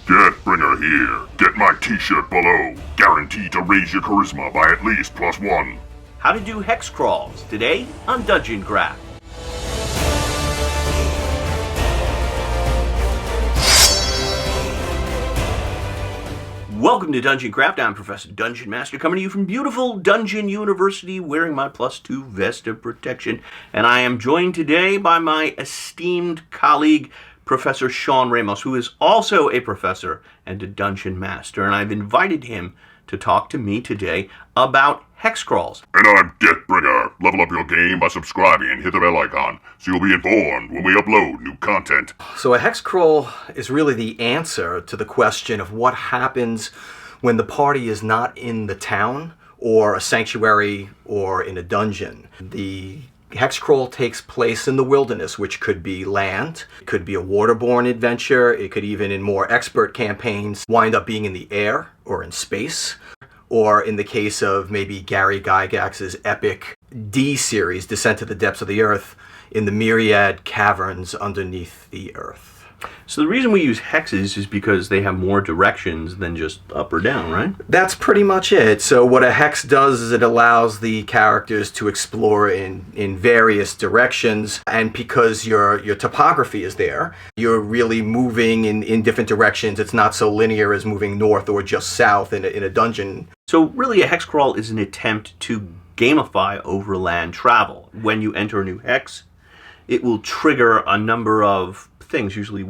Deathbringer here. Get my t-shirt below. Guaranteed to raise your charisma by at least +1. How to do hex crawls today on Dungeon Craft. Welcome to Dungeon Craft. I'm Professor DungeonMaster, coming to you from beautiful Dungeon University, wearing my +2 vest of protection. And I am joined today by my esteemed colleague, Professor Shawn Ramos, who is also a professor and a Dungeon Master. And I've invited him to talk to me today about hex crawls. And I'm Deathbringer. Level up your game by subscribing and hit the bell icon so you'll be informed when we upload new content. So a hex crawl is really the answer to the question of what happens when the party is not in the town or a sanctuary or in a dungeon. The hex crawl takes place in the wilderness, which could be land, it could be a waterborne adventure, it could even, in more expert campaigns, wind up being in the air or in space, or in the case of maybe Gary Gygax's epic D series, Descent to the Depths of the Earth, in the myriad caverns underneath the earth. So the reason we use hexes is because they have more directions than just up or down, right? That's pretty much it. So what a hex does is it allows the characters to explore in various directions, and because your topography is there, you're really moving in different directions. It's not so linear as moving north or just south in a dungeon. So really a hex crawl is an attempt to gamify overland travel. When you enter a new hex, it will trigger a number of things, usually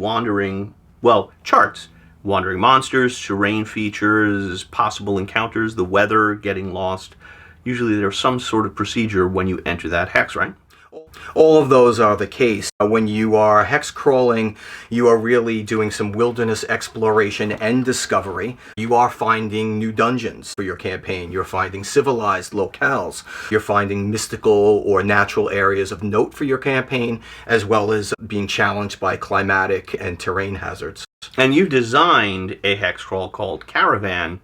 charts. Wandering monsters, terrain features, possible encounters, the weather, getting lost. Usually there's some sort of procedure when you enter that hex, right? All of those are the case. When you are hex crawling, you are really doing some wilderness exploration and discovery. You are finding new dungeons for your campaign. You're finding civilized locales. You're finding mystical or natural areas of note for your campaign, as well as being challenged by climatic and terrain hazards. And you designed a hex crawl called Caravan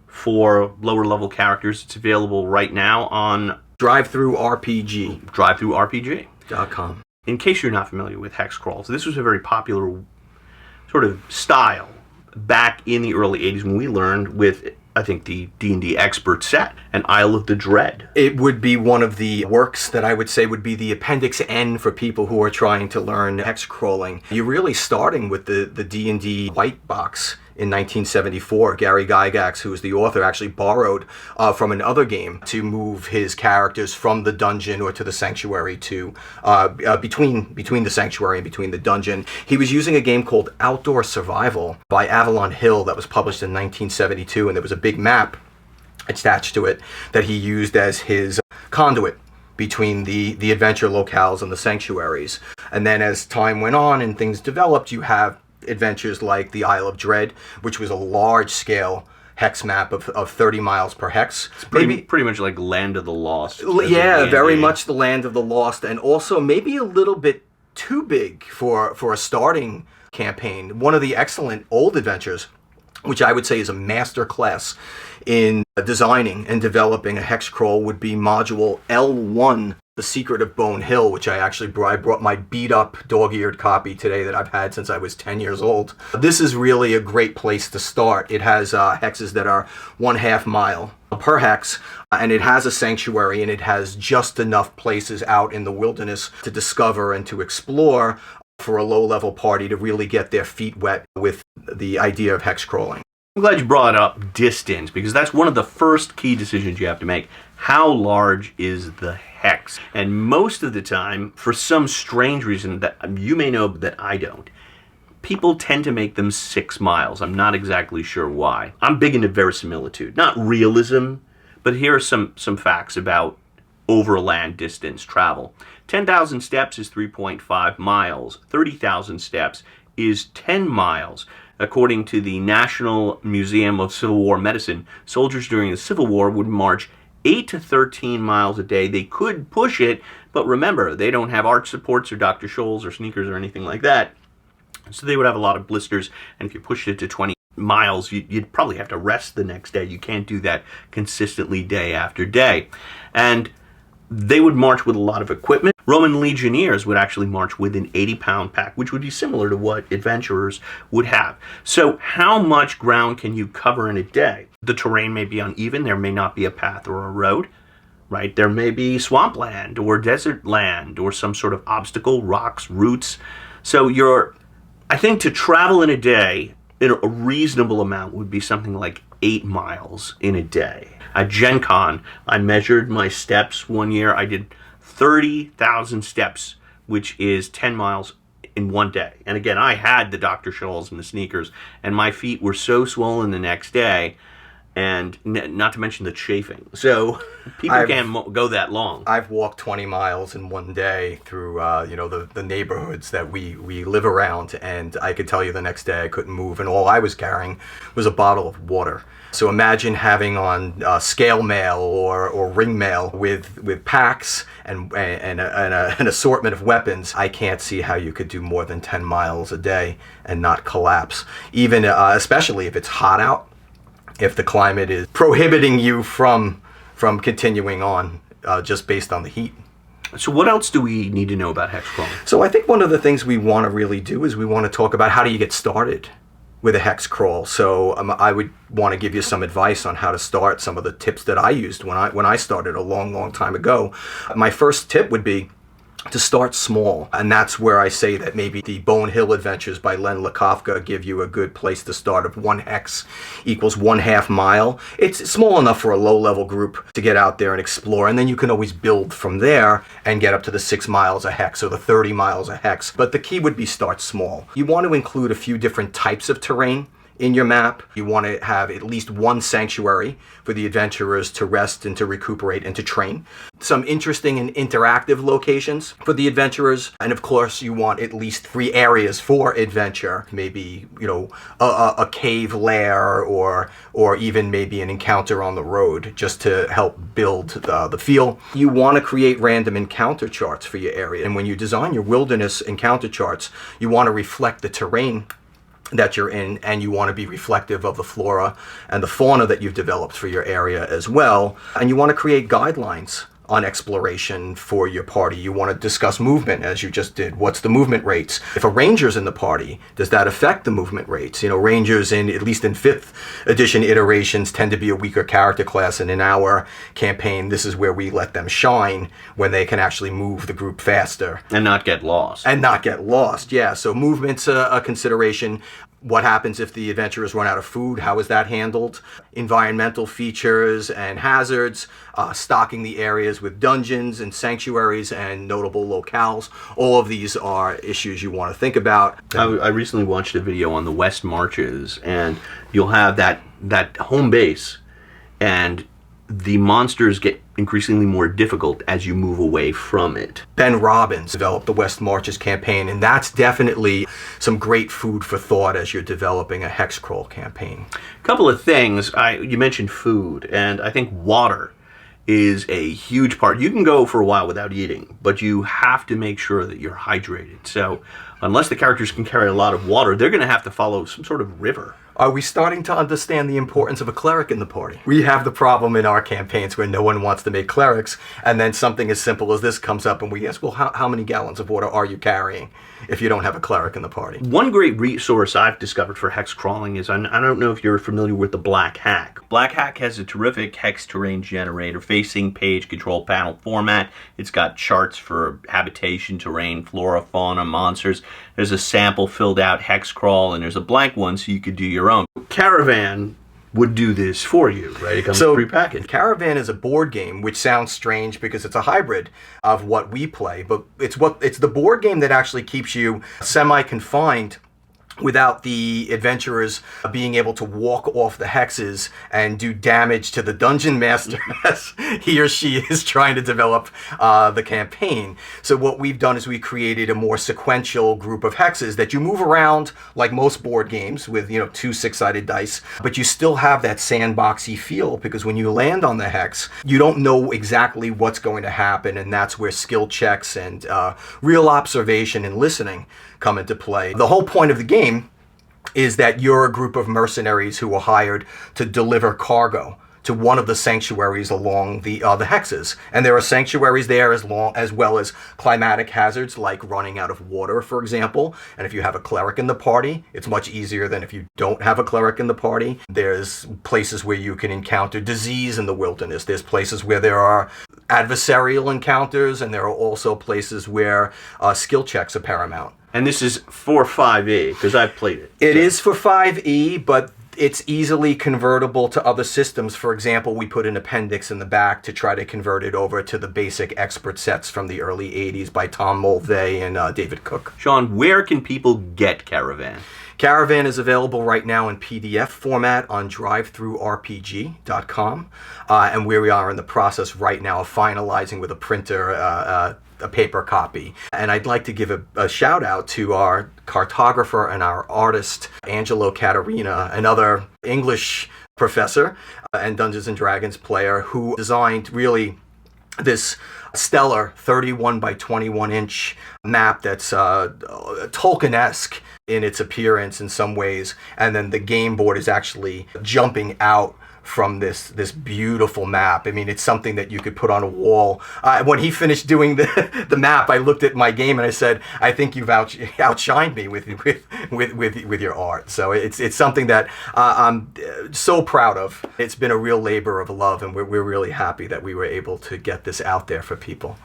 for lower level characters. It's available right now on DriveThruRPG.com. In case you're not familiar with hex crawls, this was a very popular sort of style back in the early 80s when we learned with, I think, the D&D expert set, an Isle of the Dread. It would be one of the works that I would say would be the Appendix N for people who are trying to learn hex crawling. You're really starting with the D&D white box. In 1974, Gary Gygax, who was the author, actually borrowed from another game to move his characters from the dungeon or to the sanctuary to between the sanctuary and between the dungeon. He was using a game called Outdoor Survival by Avalon Hill that was published in 1972, and there was a big map attached to it that he used as his conduit between the adventure locales and the sanctuaries. And then as time went on and things developed, you have adventures like the Isle of Dread, which was a large-scale hex map of 30 miles per hex. It's pretty much like Land of the Lost. Yeah, very much the Land of the Lost, and also maybe a little bit too big for a starting campaign. One of the excellent old adventures, which I would say is a master class in designing and developing a hex crawl, would be module L1, The Secret of Bone Hill, which I brought my beat-up, dog-eared copy today that I've had since I was 10 years old. This is really a great place to start. It has hexes that are 1/2 mile per hex, and it has a sanctuary, and it has just enough places out in the wilderness to discover and to explore for a low-level party to really get their feet wet with the idea of hex crawling. I'm glad you brought up distance, because that's one of the first key decisions you have to make. How large is the hex? And most of the time, for some strange reason that you may know that I don't, people tend to make them 6 miles. I'm not exactly sure why. I'm big into verisimilitude, not realism, but here are some facts about overland distance travel. 10,000 steps is 3.5 miles. 30,000 steps is 10 miles. According to the National Museum of Civil War Medicine, soldiers during the Civil War would march 8 to 13 miles a day. They could push it, but remember, they don't have arch supports or Dr. Scholl's or sneakers or anything like that. So they would have a lot of blisters, and if you pushed it to 20 miles, you'd probably have to rest the next day. You can't do that consistently day after day. And they would march with a lot of equipment. Roman legionnaires would actually march with an 80-pound pack, which would be similar to what adventurers would have. So how much ground can you cover in a day? The terrain may be uneven. There may not be a path or a road, right? There may be swampland or desert land or some sort of obstacle, rocks, roots. So I think to travel in a day, a reasonable amount would be something like 8 miles in a day. At Gen Con, I measured my steps one year. I did 30,000 steps, which is 10 miles in one day. And again, I had the Dr. Scholl's and the sneakers, and my feet were so swollen the next day, and not to mention the chafing. So people can't go that long. I've walked 20 miles in one day through, the neighborhoods that we live around, and I could tell you the next day I couldn't move, and all I was carrying was a bottle of water. So imagine having on scale mail or ring mail with packs and an assortment of weapons. I can't see how you could do more than 10 miles a day and not collapse, even especially if it's hot out, if the climate is prohibiting you from continuing on just based on the heat. So what else do we need to know about hex crawling? So I think one of the things we want to really do is we want to talk about how do you get started with a hex crawl. So I would want to give you some advice on how to start, some of the tips that I used when I started a long time ago. My first tip would be to start small, and that's where I say that maybe the Bone Hill Adventures by Len Lakofka give you a good place to start. Of 1 hex equals 1/2 mile. It's small enough for a low-level group to get out there and explore, and then you can always build from there and get up to the 6 miles a hex or the 30 miles a hex. But the key would be start small. You want to include a few different types of terrain in your map. You want to have at least one sanctuary for the adventurers to rest and to recuperate and to train. Some interesting and interactive locations for the adventurers. And of course, you want at least 3 areas for adventure. Maybe, a cave lair or even maybe an encounter on the road, just to help build the feel. You want to create random encounter charts for your area. And when you design your wilderness encounter charts, you want to reflect the terrain that you're in, and you want to be reflective of the flora and the fauna that you've developed for your area as well. And you want to create guidelines on exploration for your party. You want to discuss movement, as you just did. What's the movement rates? If a ranger's in the party, does that affect the movement rates? Rangers at least in 5th edition iterations tend to be a weaker character class, and in our campaign, this is where we let them shine when they can actually move the group faster. And not get lost. Yeah. So movement's a consideration. What happens if the adventurers run out of food? How is that handled? Environmental features and hazards, stocking the areas with dungeons and sanctuaries and notable locales. All of these are issues you want to think about. I recently watched a video on the West Marches, and you'll have that home base, and the monsters get increasingly more difficult as you move away from it. Ben Robbins developed the West Marches campaign, and that's definitely some great food for thought as you're developing a hex crawl campaign. A couple of things. You mentioned food, and I think water is a huge part. You can go for a while without eating, but you have to make sure that you're hydrated. So unless the characters can carry a lot of water, they're going to have to follow some sort of river. Are we starting to understand the importance of a cleric in the party? We have the problem in our campaigns where no one wants to make clerics, and then something as simple as this comes up and we ask, well, how many gallons of water are you carrying if you don't have a cleric in the party? One great resource I've discovered for hex crawling is, I don't know if you're familiar with the Black Hack. Black Hack has a terrific hex terrain generator, facing page control panel format. It's got charts for habitation, terrain, flora, fauna, monsters. There's a sample filled out hex crawl, and there's a blank one so you could do your own. Caravan would do this for you, right? It comes prepackaged. Caravan is a board game, which sounds strange because it's a hybrid of what we play, but it's the board game that actually keeps you semi-confined without the adventurers being able to walk off the hexes and do damage to the Dungeon Master as he or she is trying to develop the campaign. So what we've done is we created a more sequential group of hexes that you move around like most board games with 2 6-sided dice, but you still have that sandboxy feel, because when you land on the hex, you don't know exactly what's going to happen, and that's where skill checks and real observation and listening come into play. The whole point of the game is that you're a group of mercenaries who were hired to deliver cargo to one of the sanctuaries along the hexes. And there are sanctuaries there as well as climatic hazards like running out of water, for example. And if you have a cleric in the party, it's much easier than if you don't have a cleric in the party. There's places where you can encounter disease in the wilderness. There's places where there are adversarial encounters, and there are also places where skill checks are paramount. And this is for 5e, because I've played it. It is for 5e, but it's easily convertible to other systems. For example, we put an appendix in the back to try to convert it over to the basic expert sets from the early 80s by Tom Mulvey and David Cook. Shawn, where can people get Caravan? Caravan is available right now in PDF format on drivethrurpg.com, and we are in the process right now of finalizing with a printer a paper copy. And I'd like to give a shout out to our cartographer and our artist, Angelo Caterina, another English professor and Dungeons & Dragons player who designed really this stellar 31 by 21 inch map that's Tolkien-esque in its appearance in some ways, and then the game board is actually jumping out from this beautiful map. I mean, it's something that you could put on a wall. When he finished doing the map, I looked at my game and I said, "I think you've outshined me with your art." So it's something that I'm so proud of. It's been a real labor of love, and we're really happy that we were able to get this out there for people.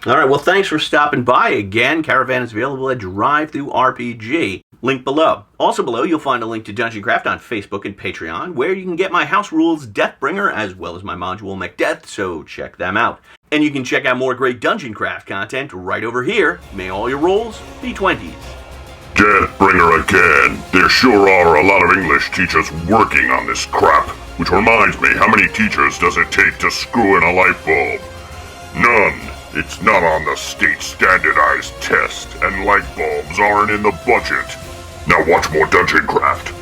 All right, well, thanks for stopping by again. Caravan is available at DriveThruRPG. Link below. Also below, you'll find a link to DungeonCraft on Facebook and Patreon, where you can get my House Rules Deathbringer, as well as my module Macdeath, so check them out. And you can check out more great DungeonCraft content right over here. May all your rolls be 20s. Deathbringer again. There sure are a lot of English teachers working on this crap. Which reminds me, how many teachers does it take to screw in a light bulb? None. It's not on the state standardized test, and light bulbs aren't in the budget. Now watch more DungeonCraft.